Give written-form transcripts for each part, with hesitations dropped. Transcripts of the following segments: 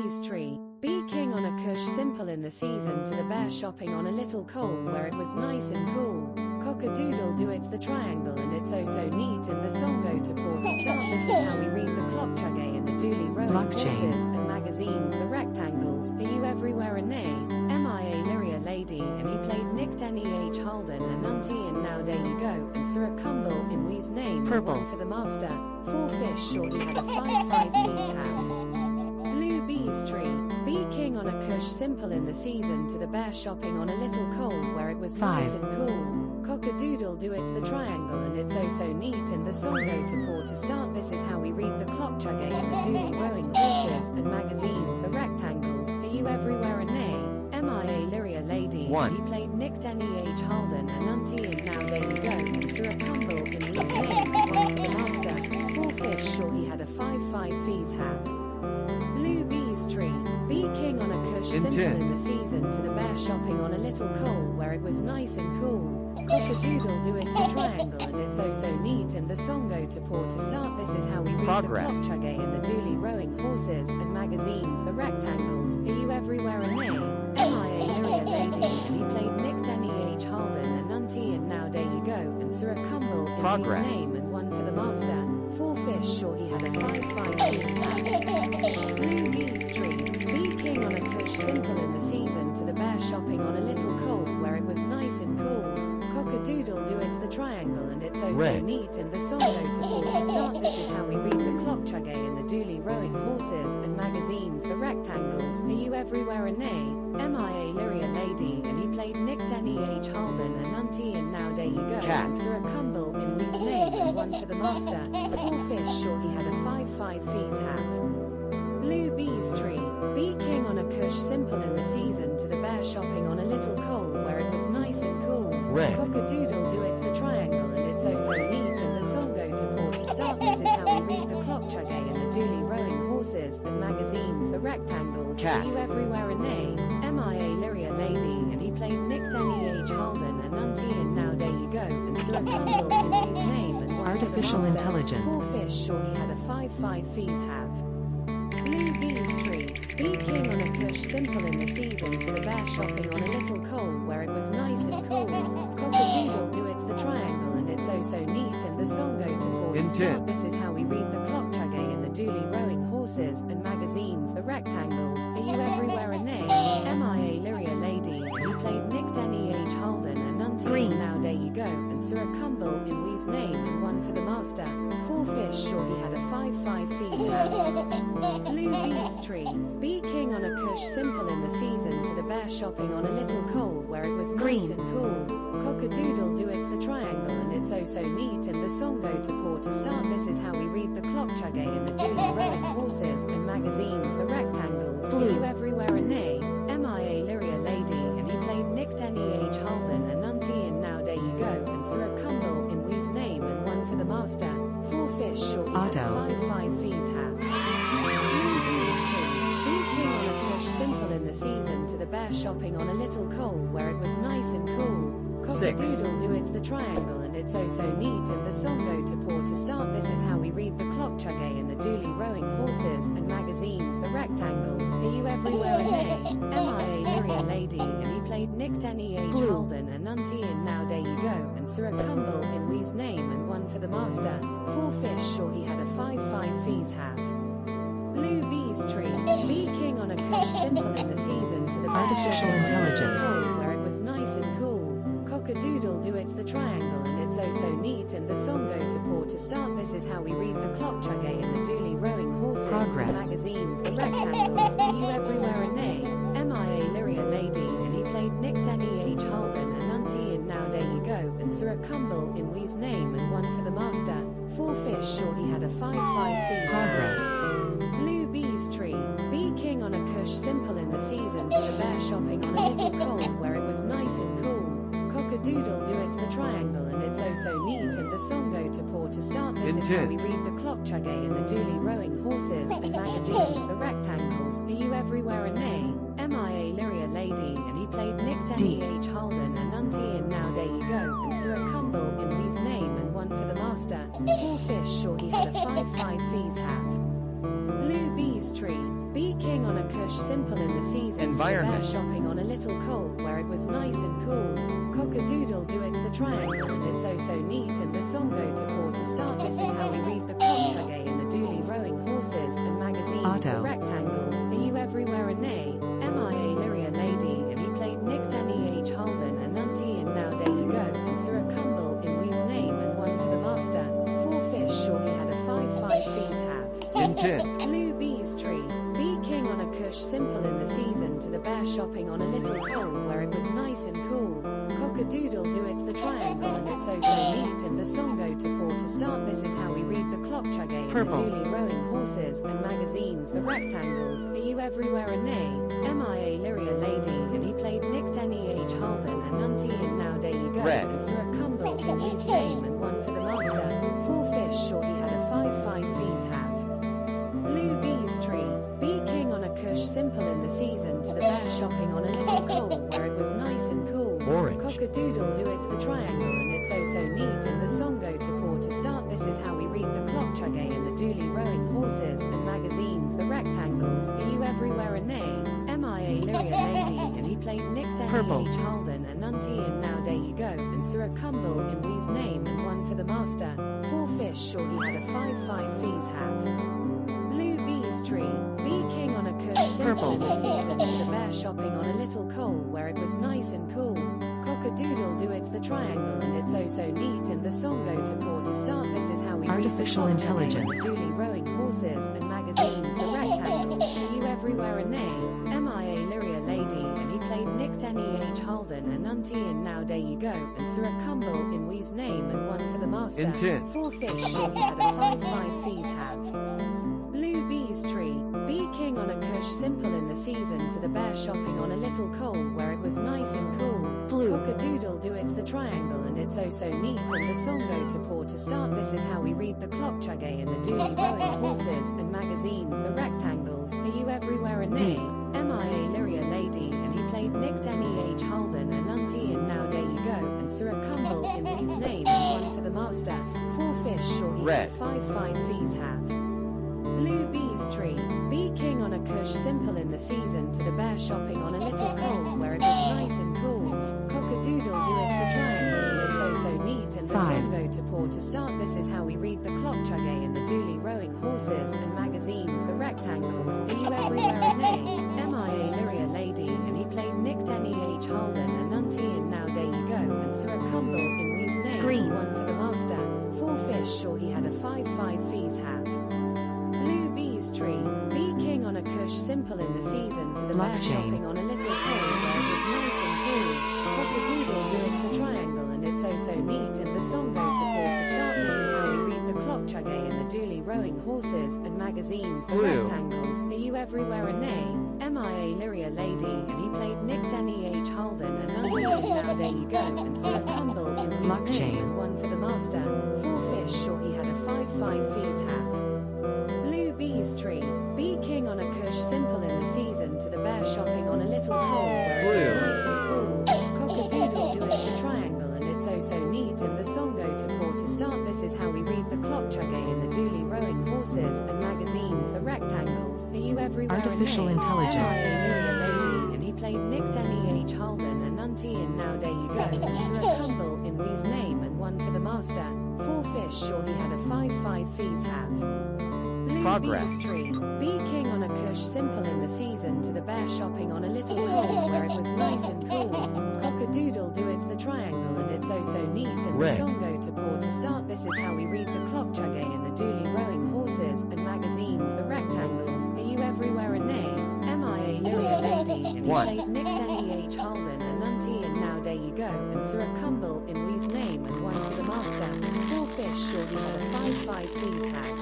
Bees Tree. Bee King on a cush simple in the season to the bear shopping on a little col where it was nice and cool. Cock-a-doodle do it's the triangle and it's oh so neat and the song go to port to start. This is how we read the clock chuggy and the dooley rowing horses and magazines the rectangles. Are you everywhere a nay? M.I.A. Lyria Lady and he played Nick N.E.H. Holden and Auntie and Now There You Go and Sir Cumble in Wee's name Purple and one for the master. 4 fish sure he had a 5 please have. Blue Bees Tree. Bee King on a cush simple in the season to the bear shopping on a little col where it was nice and cool. Cock-a-doodle do it's the triangle and it's oh so neat and the song go to port to start. This is how we read the clock chuggy and the dooley rowing horses and magazines the rectangles. Are you everywhere a nay? M.I.A. Lyria Lady and he played Nick N.E.H. Holden and Auntie and Now There You Go and Sir Cumble in Wee's name and one for the master. 4 fish sure he had a 5 fees have. Blue Bees Tree. Bee King on a cush simple in the season to the bear shopping on a little col where it was nice and cool. Cock-a-doodle do it's the triangle and it's oh so neat and the song go to port to start. This is how we read the clock chuggy and the dooley rowing horses and magazines the rectangles. Are you everywhere a nay? M.I.A. Lyria Lady and he played Nick N.E.H. Holden and Auntie and Now There You Go and Sir Cumble in Wee's name and one for the master. 4 fish sure he had a 5 fees have. Blue Bees Tree. Bee King on a cush simple in the season to the bear shopping on a little col where it was nice and cool. Cock-a-doodle do it's the triangle and it's oh so neat and the song go to port to start. This is how we read the clock chuggy and the dooley rowing horses and magazines the rectangles. Are you everywhere a nay? M.I.A. Lyria Lady and he played Nick N.E.H. Holden and Auntie and Now There You Go and Sir Cumble in Wee's name and one for the master. 4 fish sure he had a 5 fees have. Blue Bees Tree. Bee King on a cush simple in the season to the bear shopping on a little col where it was nice and cool. Cock-a-doodle do it's the triangle and it's oh so neat and the song go to port to start. This is how we read the clock chuggy and the dooley rowing horses and magazines the rectangles. Are you everywhere a nay? M.I.A. Lyria Lady and he played Nick N.E.H. Holden and Auntie and Now There You Go and Sir Cumble in Wee's name and one Artificial for the master. intelligence. 4 fish sure he had a 5 fees have. Blue Bees Tree. Bee King on a cush simple in the season to the bear shopping on a little col where it was nice and cool. Cock-a-doodle do it's the triangle and it's oh so neat and the song go to port to start. This is how we read the clock chuggy and the dooley rowing horses and magazines the rectangles. Are you everywhere a nay? M.I.A. Lyria Lady and he played Nick N.E.H. Holden and Auntie and Now There You Go and Sir Cumble in Wee's name and one for the master. 4 fish sure he had a 5 fees have. Blue Bees Tree. Bee King on a cush simple in the season to the bear shopping on a little col where it was nice and cool. Cock-a-doodle do it's the triangle and it's oh so neat and the song go to port to start. This is how we read the clock chuggy and the dooley rowing horses and magazines the rectangles. Are you everywhere a nay? M.I.A. Lyria Lady and he played Nick N.E.H. Holden and Auntie and Now There You Go and Sir Cumble in Wee's name and one for the master. 4 fish sure he had 5 fees have. Blue Bees Tree. Bee King on a cush simple in the season to the bear shopping on a little col where it was nice and cool. Cock-a-doodle do it's the triangle and it's oh so neat and the song go to port to start. This is how we read the clock chuggy and the dooley rowing horses and magazines the rectangles. Are you everywhere a nay? M.I.A. Lyria Lady and he played Nick N.E.H. Holden and Auntie and Now There You Go and Sir Cumble in Wee's name and one for the master. 4 fish sure he had a 5 fees have. Blue Bees Tree. Bee King on a cush simple in the season to the Artificial intelligence. where it was nice and cool. Cock-a-doodle do it's the triangle and it's oh so neat and the song go to port to start. This is how we read the clock chuggy and the dooley rowing horses and magazines the rectangles. Are you everywhere a nay? M.I.A. Lyria Lady and he played Nick N.E.H. Holden and Auntie and Now There You Go and Sir Cumble in Wee's name and one for the master. 4 fish sure he had a 5 fees. Blue Bees Tree. Bee King on a cush simple in the season to the bear shopping on a little col where it was nice and cool. Cock-a-doodle do it's the triangle and it's oh so neat and the song go to port to start. This is how we read the clock chuggy and the dooley rowing horses and magazines the rectangles. Are you everywhere a nay? M.I.A. Lyria Lady and he played Nick N.E.H. Holden and Auntie and Now There You Go and Sir Cumble in Wee's name and one for the master. 4 fish sure he had a 5 fees have. Blue Bees Tree. Bee king on a cush simple in the season. Environment. To the bear shopping on a little col where it was nice and cool. Cock-a-doodle do, it's the triangle and it's oh so neat, and the song go to pour to start. This is how we read the clock chugay and the duly rowing horses and magazines. Otto. The rectangles, are you everywhere a nay? MIA Lyria lady, and he played Nick NEH Holden and Nunty, and now there you go. And Sir Cumble in Wee's name and one for the master. 4 fish sure he had a 5 fees have. Intent. Blue Bees tree. Bee king on a cush simple in the season. To the bear shopping on a little col where it was nice and cool. Cock-a-doodle do, it's the triangle and it's oh so neat, and the song go to pour to start. This is how we read the clock chugay and Purple. the duly rowing horses and magazines. The rectangles, are you everywhere a nay? MIA Lyria lady, and he played Nick NEH Holden and Nunty, and now there you go. Red. And Sir Cumble in his name and one for the master. 4 fish sure he had a 5 fees have. Blue Bees tree. Bee king on a cush simple in the season. To the bear shopping on a little col where it was nice and cool. Orange. Cock-a-doodle do, it's the triangle and it's oh so neat, and the song go to pour to start. This is how we read the clock chugay and the duly rowing horses and magazines. The rectangles, are you everywhere a nay? MIA Lyria lady, and he played Nick Purple. NEH Holden and Nunty, and now there you go. And Sir Cumble in Wee's name and one for the master. 4 fish sure he had a 5 fees have. Blue Bees tree. Bee king on a cush simple in the season. To the bear shopping on a little col where it was nice and cool. Cock-a-doodle do, it's the triangle and it's oh so neat, and the song go to pour to start. This is how we Artificial read the clock chugay and intelligence. the duly rowing horses and magazines. The rectangles, are you everywhere a nay? MIA Lyria lady, and he played Nick NEH Holden and Nunty, and now there you go. And Sir Cumble in Wee's name and one for the master. Intent. 4 fish sure he had a 5 fees have. Blue Bees tree. Bee king on a cush simple in the season. To the bear shopping on a little col where it was nice and cool. Blue. Cock-a-doodle do, it's the triangle and it's oh so neat, and the song go to pour to start. This is how we read the clock chugay and the duly rowing horses and magazines. The rectangles, are you everywhere a nay? MIA Lyria lady, and he played Nick NEH Holden and Nunty, and now there you go. And Sir Cumble in his name and one for the master. 4 fish sure he Red. had 5 fees have. Blue Bees tree. Bee king on a cush simple in the season. To the bear shopping on a little col where it was nice and cool. Cock-a-doodle do, it's the triangle and it's oh so neat, and the 5. song go to pour to start. This is how we read the clock chugay and the duly rowing horses and magazines. The rectangles, are you everywhere a nay? MIA Lyria lady, and he played Nick NEH Holden and Nunty, and now there you go. And Sir Cumble in Wee's name Green. and one for the master. 4 fish sure he had a 5 fees have. Blue Bees tree. Bee king on a cush simple in the season. To the bear Blockchain. shopping on a little col where it was nice and cool. Cock-a-doodle do, it's the triangle and it's oh so neat, and the song go to pour to start. This is how we read the clock chugay and the duly rowing horses and magazines. The Blue. rectangles, are you everywhere a nay? MIA Lyria lady, and he played Nick NEH Holden and Nunty, and now there you go. And Sir Cumble in Wee's Blockchain. name and one for the master. 4 fish sure he had a 5 fees have. Blue Bees tree. Bee king on a cush simple in the season. To the bear shopping on a little col where it was nice and cool. Cock-a-doodle do, it's the triangle and it's oh so neat, and the song go to pour to start. This is how we read the clock chugay and the duly rowing horses and magazines. The rectangles, are you everywhere a Artificial nay? intelligence. MIA Lyria lady, and he played Nick NEH Holden and Nunty, and now there you go. And Sir Cumble in Wee's name and one for the master. 4 fish sure he had a 5 fees have. Blue Progress. Bees tree. Bee king on a cush simple in the season. To the bear shopping on a little col where it was nice and cool. Cock-a-doodle do, it's the triangle and it's oh so neat, and Red. the song go to pour to start. This is how we read the clock chugay and the duly rowing horses and magazines. The rectangles, are you everywhere a nay? MIA Lyria lady, and he 1. played Nick NEH Holden and Nunty, and now there you go. And Sir Cumble in Wee's name and one for the master. 4 fish sure he had a 5 fees have.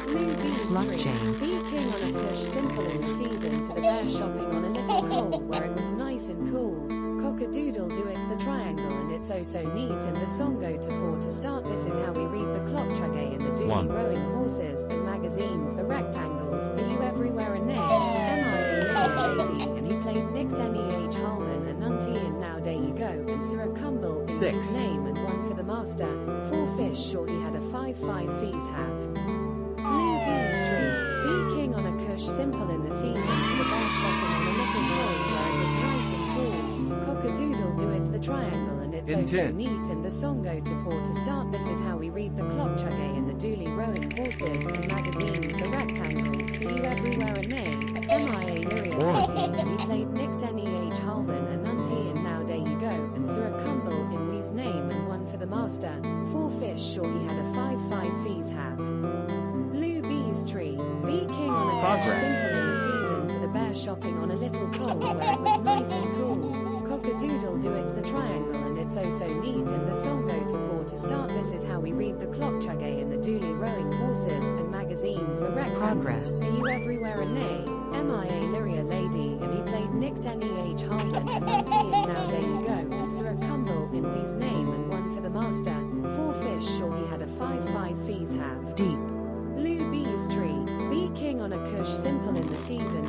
Blue Bees tree. Blockchain. Bee king on a cush simple in the season. To the bear shopping on a little col where it was nice and cool. Cock-a-doodle do, it's the triangle and it's oh so neat, and the song go to pour to start. This is how we read the clock chugay and the duly 1. rowing horses and magazines. The rectangles, are you everywhere a nay? MIA Lyria lady, and he played Nick NEH Holden and Nunty, and now there you go. And Sir Cumble in 6. his name and one for the master. 4 fish sure he had a 5 fees have. Blue Bees tree. Bee king on a cush Kush simple in the season to the bear shopping on a little cove where it was nice and cool. Cock-a-doodle do, it's the triangle and it's oh so neat, and the song go to port to start. This is how we read the clock. Chugay and the dually rowing horses and magazines, the rectangles, are you everywhere and nay? MIA Lyria, he played Nick Denny H. Halvan and Nunty and Now There You Go, and Surah Cumble in Wee's name and one for the master. 4 fish sure he had a 5 fees have. Blue Bee's tree, Bee King on a Kush simple in the season to the bear shopping on a little cove where it was nice and cool. Cock-a-doodle do, it's the triangle and it's oh so neat, and the song go to port to start. This is how we read the clock. Chugay and the dually rowing horses and magazines, the rectangles, are you everywhere and nay? MIA Lyria lady, and he played Nick Denny H. Halvan and Nunty and Now There You Go, and Surah Cumble in Wee's name and one for the master. 4 fish sure he had a 5 fees have. Deep. Blue Bee's tree, Bee King on a Kush simple in the season